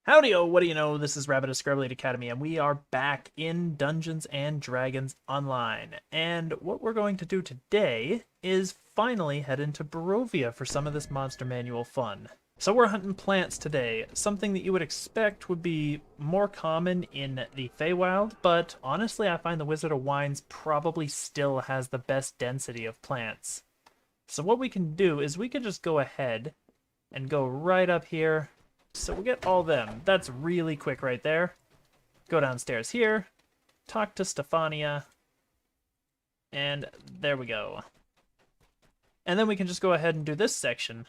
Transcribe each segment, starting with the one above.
Howdy-o, what do you know? This is Rabbit of ScrubLeet Academy, and we are back in Dungeons & Dragons Online. And what we're going to do today is finally head into Barovia for some of this Monster Manual fun. So we're hunting plants today, something that you would expect would be more common in the Feywild, but honestly I find the Wizard of Wines probably still has the best density of plants. So what we can do is we can just go ahead and go right up here. So we'll get all them. That's really quick right there. Go downstairs here, talk to Stefania, and there we go. And then we can just go ahead and do this section,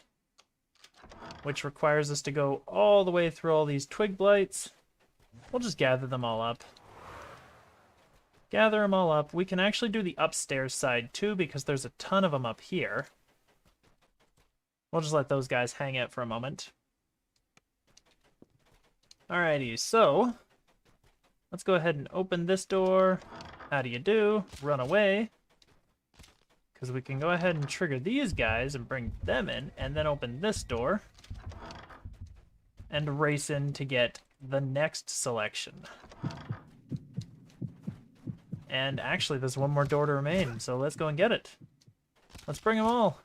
which requires us to go all the way through all these twig blights. We'll just gather them all up. Gather them all up. We can actually do the upstairs side too, because there's a ton of them up here. We'll just let those guys hang out for a moment. Alrighty, so let's go ahead and open this door. How do you do? Run away. Because we can go ahead and trigger these guys and bring them in, and then open this door and race in to get the next selection. And actually, there's one more door to remain, so let's go and get it. Let's bring them all.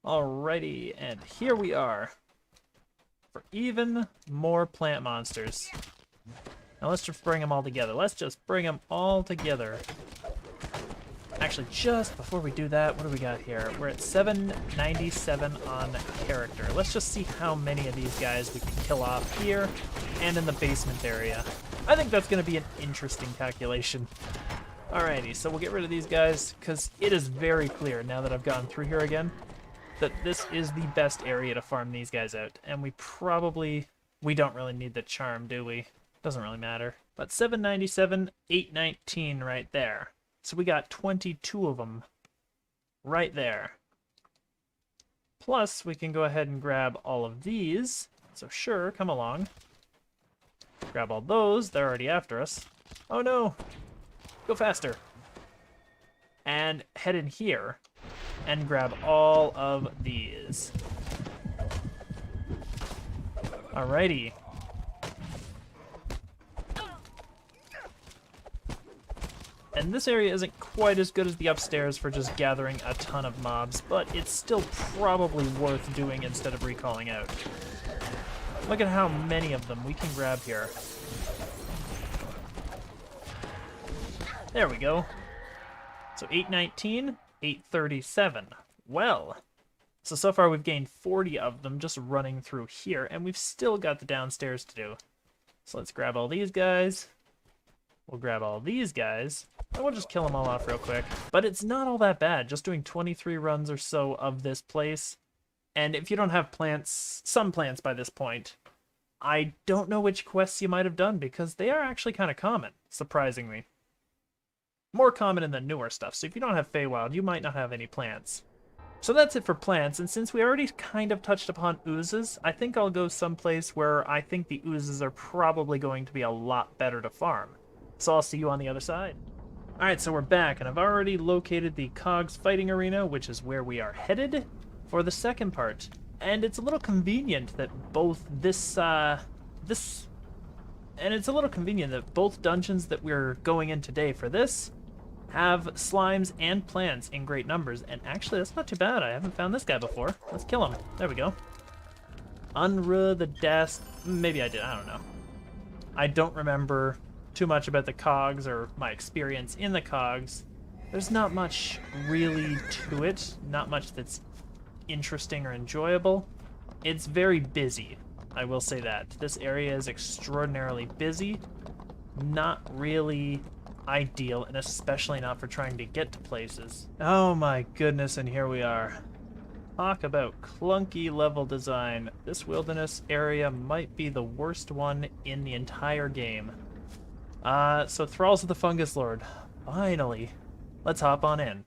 Alrighty, and here we are. For even more plant monsters. Now let's just bring them all together. Let's just bring them all together. Actually, just before we do that, what do we got here? We're at 797 on character. Let's just see how many of these guys we can kill off here and in the basement area. I think that's going to be an interesting calculation. Alrighty, so we'll get rid of these guys because it is very clear now that I've gone through here again that this is the best area to farm these guys out. And we don't really need the charm, do we? Doesn't really matter. But 797, 819 right there. So we got 22 of them right there. Plus, we can go ahead and grab all of these. So sure, come along. Grab all those. They're already after us. Oh no! Go faster. And head in here and grab all of these. Alrighty. And this area isn't quite as good as the upstairs for just gathering a ton of mobs, but it's still probably worth doing instead of recalling out. Look at how many of them we can grab here. There we go. So 819, 837. Well, so far we've gained 40 of them just running through here, and we've still got the downstairs to do. So let's grab all these guys. We'll grab all these guys, and we'll just kill them all off real quick. But it's not all that bad, just doing 23 runs or so of this place. And if you don't have plants, some plants by this point, I don't know which quests you might have done, because they are actually kind of common, surprisingly. More common in the newer stuff, so if you don't have Feywild, you might not have any plants. So that's it for plants, and since we already kind of touched upon oozes, I think I'll go someplace where I think the oozes are probably going to be a lot better to farm. So I'll see you on the other side. Alright, so we're back, and I've already located the Cogs fighting arena, which is where we are headed for the second part. And it's a little convenient that both both dungeons that we're going in today for this have slimes and plants in great numbers. And actually, that's not too bad. I haven't found this guy before. Let's kill him. There we go. Unruh the Dast. Maybe I did. I don't know. I don't remember too much about the Cogs or my experience in the Cogs. There's not much really to it. Not much that's interesting or enjoyable. It's very busy. I will say that. This area is extraordinarily busy. Not really ideal, and especially not for trying to get to places. Oh my goodness, and here we are. Talk about clunky level design. This wilderness area might be the worst one in the entire game. So Thralls of the Fungus Lord. Finally. Let's hop on in.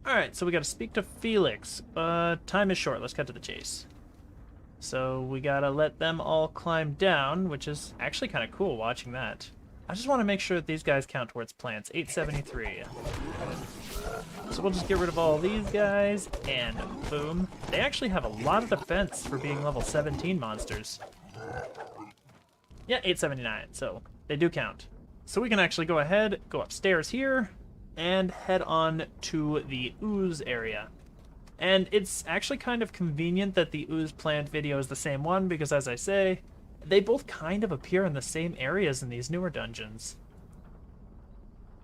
Alright, so we gotta speak to Felix. Time is short. Let's cut to the chase. So we gotta let them all climb down, which is actually kind of cool watching that. I just want to make sure that these guys count towards plants. 873. So we'll just get rid of all these guys, and boom. They actually have a lot of defense for being level 17 monsters. Yeah, 879, so they do count. So we can actually go ahead, go upstairs here, and head on to the ooze area. And it's actually kind of convenient that the ooze plant video is the same one, because as I say, they both kind of appear in the same areas in these newer dungeons.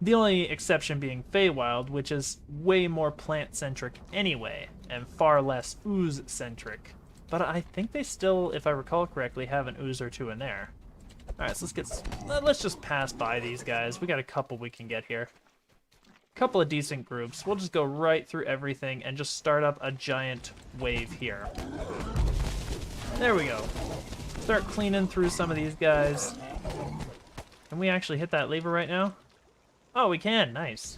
The only exception being Feywild, which is way more plant-centric anyway, and far less ooze-centric. But I think they still, if I recall correctly, have an ooze or two in there. Alright, so let's just pass by these guys. We got a couple we can get here. Couple of decent groups. We'll just go right through everything and just start up a giant wave here. There we go. Start cleaning through some of these guys. Can we actually hit that lever right now? Oh, we can. Nice.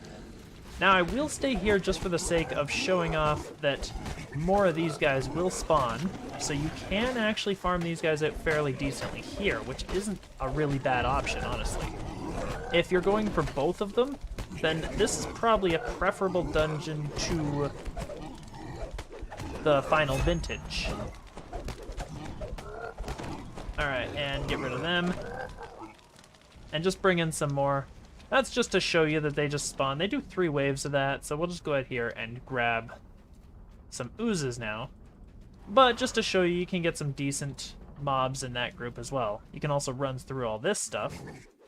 Now, I will stay here just for the sake of showing off that more of these guys will spawn, so you can actually farm these guys out fairly decently here, which isn't a really bad option, honestly. If you're going for both of them, then this is probably a preferable dungeon to the final vintage. Alright, and get rid of them. And just bring in some more. That's just to show you that they just spawn. They do 3 waves of that, so we'll just go ahead here and grab some oozes now. But just to show you, you can get some decent mobs in that group as well. You can also run through all this stuff.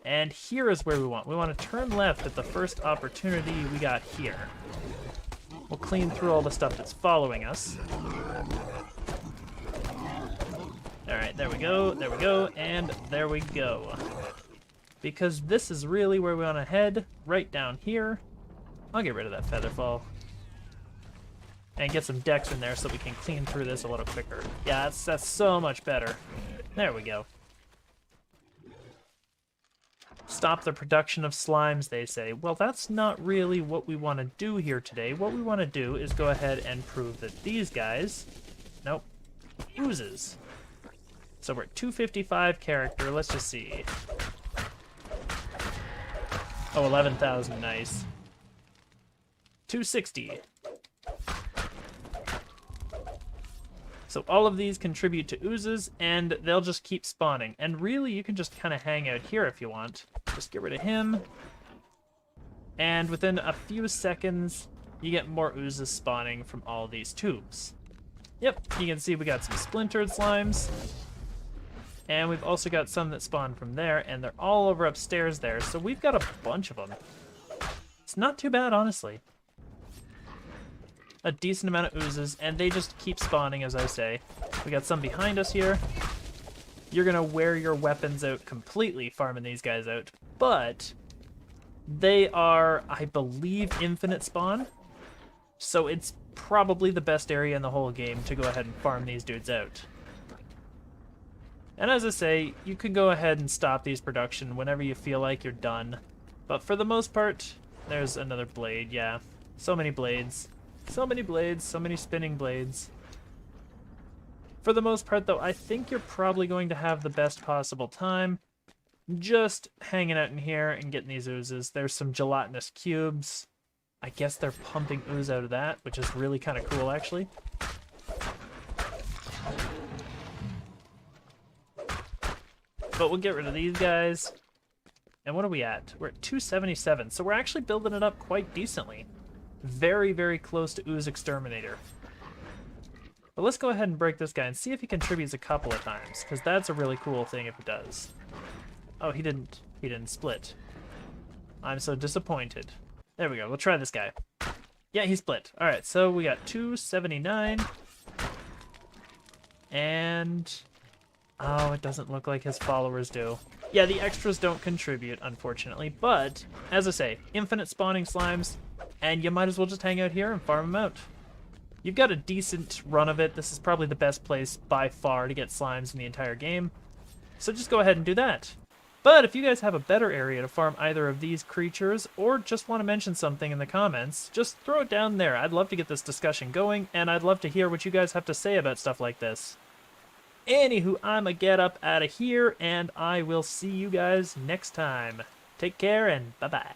And here is where we want. We want to turn left at the first opportunity we got here. We'll clean through all the stuff that's following us. Alright, there we go, and there we go. Because this is really where we want to head, right down here. I'll get rid of that featherfall. And get some decks in there so we can clean through this a little quicker. Yeah, that's so much better. There we go. Stop the production of slimes, they say. Well, that's not really what we want to do here today. What we want to do is go ahead and prove that these guys... Nope. Oozes. So we're at 255 character. Let's just see. Oh, 11,000. Nice. 260. So all of these contribute to oozes, and they'll just keep spawning. And really, you can just kind of hang out here if you want. Just get rid of him. And within a few seconds, you get more oozes spawning from all these tubes. Yep, you can see we got some splintered slimes. And we've also got some that spawn from there, and they're all over upstairs there, so we've got a bunch of them. It's not too bad, honestly. A decent amount of oozes, and they just keep spawning, as I say. We got some behind us here. You're gonna wear your weapons out completely farming these guys out, but they are, I believe, infinite spawn, so it's probably the best area in the whole game to go ahead and farm these dudes out. And as I say, you can go ahead and stop these production whenever you feel like you're done. But for the most part, there's another blade, yeah. So many blades. So many blades, so many spinning blades. For the most part, though, I think you're probably going to have the best possible time just hanging out in here and getting these oozes. There's some gelatinous cubes. I guess they're pumping ooze out of that, which is really kind of cool, actually. But we'll get rid of these guys. And what are we at? We're at 277, so we're actually building it up quite decently. Very, very close to Ooze Exterminator. But let's go ahead and break this guy and see if he contributes a couple of times, because that's a really cool thing if it does. Oh, he didn't split. I'm so disappointed. There we go, we'll try this guy. Yeah, he split. Alright, so we got 279. And... oh, it doesn't look like his followers do. Yeah, the extras don't contribute, unfortunately, but, as I say, infinite spawning slimes, and you might as well just hang out here and farm them out. You've got a decent run of it. This is probably the best place by far to get slimes in the entire game, so just go ahead and do that. But if you guys have a better area to farm either of these creatures, or just want to mention something in the comments, just throw it down there. I'd love to get this discussion going, and I'd love to hear what you guys have to say about stuff like this. Anywho, I'ma get up out of here, and I will see you guys next time. Take care, and bye-bye.